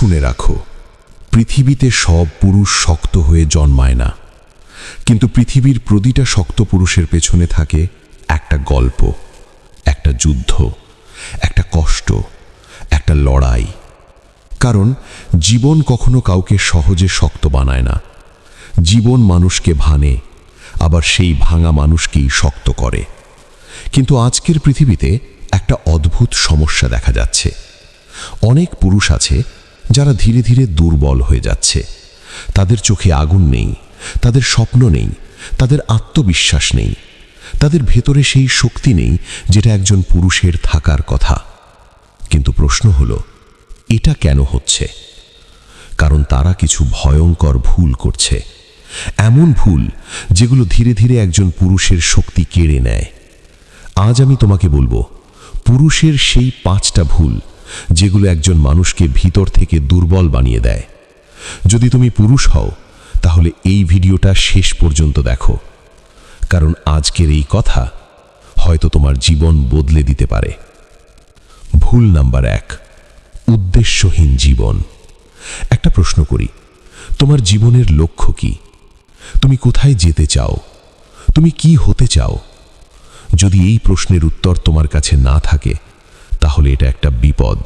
শুনে রাখো, পৃথিবীতে সব পুরুষ শক্ত হয়ে জন্মায় না, কিন্তু পৃথিবীর প্রতিটা শক্ত পুরুষের পেছনে থাকে একটা গল্প, একটা যুদ্ধ, একটা কষ্ট, একটা লড়াই। কারণ জীবন কখনো কাউকে সহজে শক্ত বানায় না। জীবন মানুষকে ভাঙে, আবার সেই ভাঙা মানুষকেই শক্ত করে। কিন্তু আজকের পৃথিবীতে একটা অদ্ভুত সমস্যা দেখা যাচ্ছে। অনেক পুরুষ আছে যারা ধীরে ধীরে দুর্বল হয়ে যাচ্ছে। তাদের চোখে আগুন নেই, তাদের স্বপ্ন নেই, তাদের আত্মবিশ্বাস নেই, তাদের ভেতরে সেই শক্তি নেই যেটা একজন পুরুষের থাকার কথা। কিন্তু প্রশ্ন হলো, এটা কেন হচ্ছে? কারণ তারা কিছু ভয়ঙ্কর ভুল করছে, এমন ভুল যেগুলো ধীরে ধীরে একজন পুরুষের শক্তি কেড়ে নেয়। আজ আমি তোমাকে বলবো পুরুষের সেই 5টা ভুল যেগুলো একজন মানুষকে ভিতর থেকে দুর্বল বানিয়ে দেয়। যদি তুমি পুরুষ হও তাহলে এই ভিডিওটা শেষ পর্যন্ত দেখো, কারণ আজকের এই কথা হয়তো তোমার জীবন বদলে দিতে পারে। ভুল নাম্বার 1, উদ্দেশ্যহীন জীবন। একটা প্রশ্ন করি, তোমার জীবনের লক্ষ্য কি? তুমি কোথায় যেতে চাও? তুমি কি হতে চাও? যদি এই প্রশ্নের উত্তর তোমার কাছে না থাকে তাহলে এটা একটা বিপদ।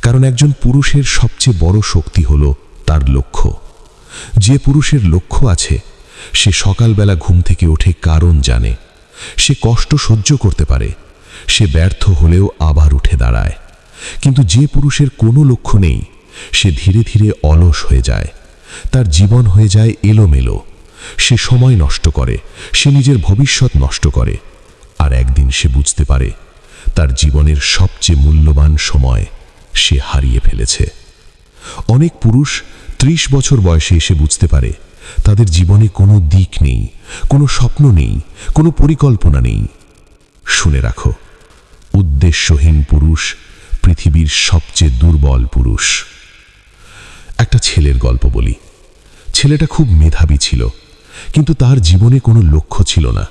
কারণ একজন পুরুষের সবচেয়ে বড় শক্তি হলো তার লক্ষ্য। যে পুরুষের লক্ষ্য আছে সে সকালবেলা ঘুম থেকে ওঠে কারণ জানে, সে কষ্ট সহ্য করতে পারে, সে ব্যর্থ হলেও আবার উঠে দাঁড়ায়। কিন্তু যে পুরুষের কোনো লক্ষ্য নেই সে ধীরে ধীরে অলস হয়ে যায়, তার জীবন হয়ে যায় এলোমেলো। সে সময় নষ্ট করে, সে নিজের ভবিষ্যৎ নষ্ট করে, আর একদিন সে বুঝতে পারে তার জীবনের সবচেয়ে মূল্যবান সময় সে হারিয়ে ফেলেছে। অনেক পুরুষ 30 বছর বয়সে এসে বুঝতে পারে তাদের জীবনে কোনো দিক নেই, কোনো স্বপ্ন নেই, কোনো পরিকল্পনা নেই। শুনে রাখো, উদ্দেশ্যহীন পুরুষ পৃথিবীর সবচেয়ে দুর্বল পুরুষ। একটা ছেলের গল্প বলি। ছেলেটা খুব মেধাবী ছিল, কিন্তু তার জীবনে কোনো লক্ষ্য ছিল না।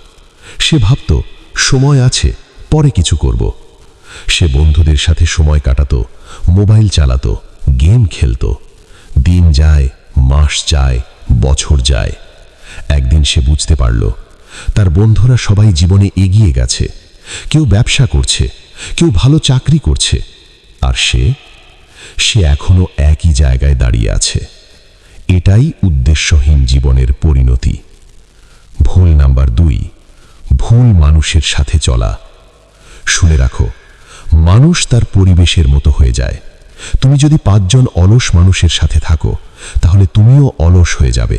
সে ভাবত সময় আছে, পরে কিছু করব। সে বন্ধুদের সাথে সময় কাটাতো, মোবাইল চালাতো, গেম খেলতো। দিন যায়, মাস যায়, বছর যায়। একদিন সে বুঝতে পারল তার বন্ধুরা সবাই জীবনে এগিয়ে গেছে। কেউ ব্যবসা করছে, কেউ ভালো চাকরি করছে, আর সে এখনো একই জায়গায় দাঁড়িয়ে আছে। এটাই উদ্দেশ্যহীন জীবনের পরিণতি। ভুল নাম্বার 2, ভুল মানুষের সাথে চলা। শুনে রাখো, মানুষ তার পরিবেশের মতো হয়ে যায়। তুমি যদি 5 জন অলস মানুষের সাথে থাকো তাহলে তুমিও অলস হয়ে যাবে।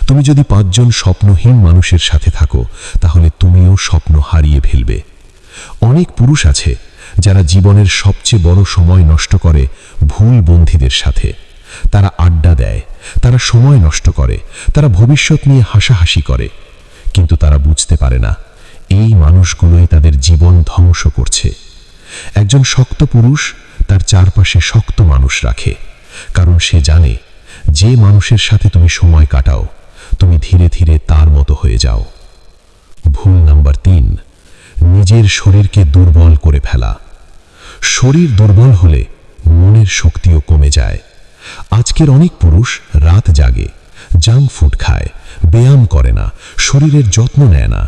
তুমি যদি 5 জন স্বপ্নহীন মানুষের সাথে থাকো তাহলে তুমিও স্বপ্ন হারিয়ে ফেলবে। অনেক পুরুষ আছে যারা জীবনের সবচেয়ে বড় সময় নষ্ট করে ভুল বন্ধুদের সাথে। তারা আড্ডা দেয়, তারা সময় নষ্ট করে, তারা ভবিষ্যৎ নিয়ে হাসাহাসি করে, কিন্তু তারা বুঝতে পারে না এই মানুষগুলোই তাদের জীবন ধ্বংস করছে। একজন শক্ত পুরুষ তার চারপাশে শক্ত মানুষ রাখে, কারণ সে জানে যে মানুষের সাথে তুমি সময় কাটাও তুমি ধীরে ধীরে তার মতো হয়ে যাও। ভুল নাম্বার 3, নিজের শরীরকে দুর্বল করে ফেলা। শরীর দুর্বল হলে মনের শক্তিও কমে যায়। আজকের অনেক পুরুষ রাত জাগে, জাঙ্ক ফুড খায়, ব্যায়াম করে না, শরীরের যত্ন নেয় না।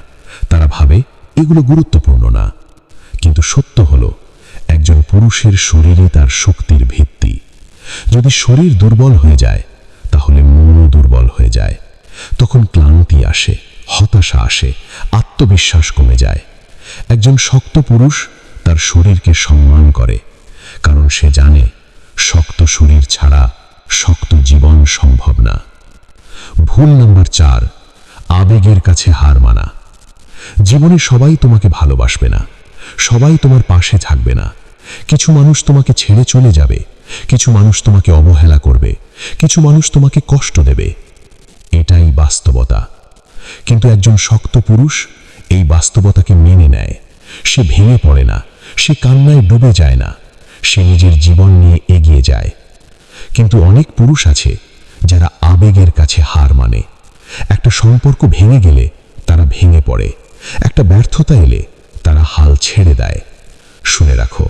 তারা ভাবে এগুলো গুরুত্বপূর্ণ না। কিন্তু সত্য হলো একজন পুরুষের শরীরই তার শক্তির ভিত্তি। যদি শরীর দুর্বল হয়ে যায় তাহলে মনও দুর্বল হয়ে যায়। তখন ক্লান্তি আসে, হতাশা আসে, আত্মবিশ্বাস কমে যায়। একজন শক্ত পুরুষ তার শরীরকে সম্মান করে, কারণ সে জানে শক্ত শরীর ছাড়া শক্ত জীবন সম্ভব না। ভুল নাম্বার 4, আবেগের কাছে হার মানা। জীবনে সবাই তোমাকে ভালোবাসবে না, সবাই তোমার পাশে থাকবে না। কিছু মানুষ তোমাকে ছেড়ে চলে যাবে, কিছু মানুষ তোমাকে অবহেলা করবে, কিছু মানুষ তোমাকে কষ্ট দেবে। এটাই বাস্তবতা। কিন্তু একজন শক্ত পুরুষ এই বাস্তবতাকে মেনে নেয়। সে ভেঙে পড়ে না, সে কান্নায় ডুবে যায় না, সে নিজের জীবন নিয়ে এগিয়ে যায়। কিন্তু অনেক পুরুষ আছে যারা আবেগের কাছে হার মানে। একটা সম্পর্ক ভেঙে গেলে তারা ভেঙে পড়ে, একটা ব্যর্থতা এলে তারা হাল ছেড়ে দেয়। শুনে রাখো,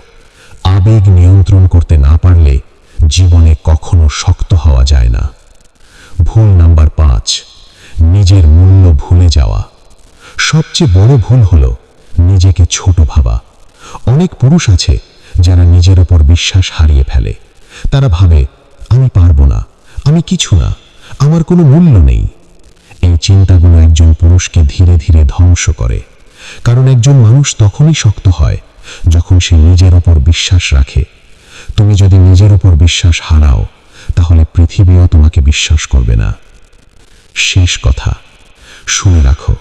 আবেগ নিয়ন্ত্রণ করতে না পারলে জীবনে কখনো শক্ত হওয়া যায় না। ভুল নাম্বার 5, নিজের মূল্য ভুলে যাওয়া। সবচেয়ে বড় ভুল হলো নিজেকে ছোট ভাবা। অনেক পুরুষ আছে যারা নিজের উপর বিশ্বাস হারিয়ে ফেলে। তারা ভাবে, আমি পারবো না, আমি কিছু না, আমার কোনো মূল্য নেই। এই চিন্তাগুলো একজন পুরুষকে ধীরে ধীরে ধ্বংস করে। কারণ একজন মানুষ তখনই শক্ত হয় যখন সে নিজের উপর বিশ্বাস রাখে। তুমি যদি নিজের উপর বিশ্বাস হারাও, তাহলে পৃথিবীও তোমাকে বিশ্বাস করবে না। শেষ কথা, শুনে রাখো,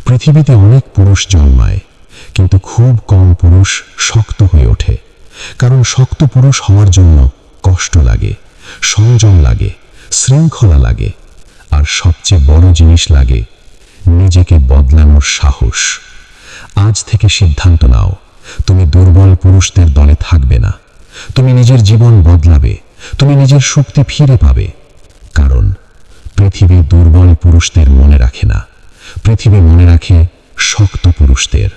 পৃথিবীতে অনেক পুরুষ জন্মায়, কিন্তু খুব কম পুরুষ শক্ত হয়ে ওঠে। কারণ শক্ত পুরুষ হওয়ার জন্য কষ্ট লাগে, সংযম লাগে, শৃঙ্খলা লাগে, আর সবচেয়ে বড় জিনিস লাগে নিজেকে বদলানোর সাহস। আজ থেকে সিদ্ধান্ত নাও, তুমি দুর্বল পুরুষদের দলে থাকবে না। তুমি নিজের জীবন বদলাবে, তুমি নিজের শক্তি ফিরে পাবে। কারণ পৃথিবী দুর্বল পুরুষদের মনে রাখে না, পৃথিবী মনে রাখে শক্ত পুরুষদের।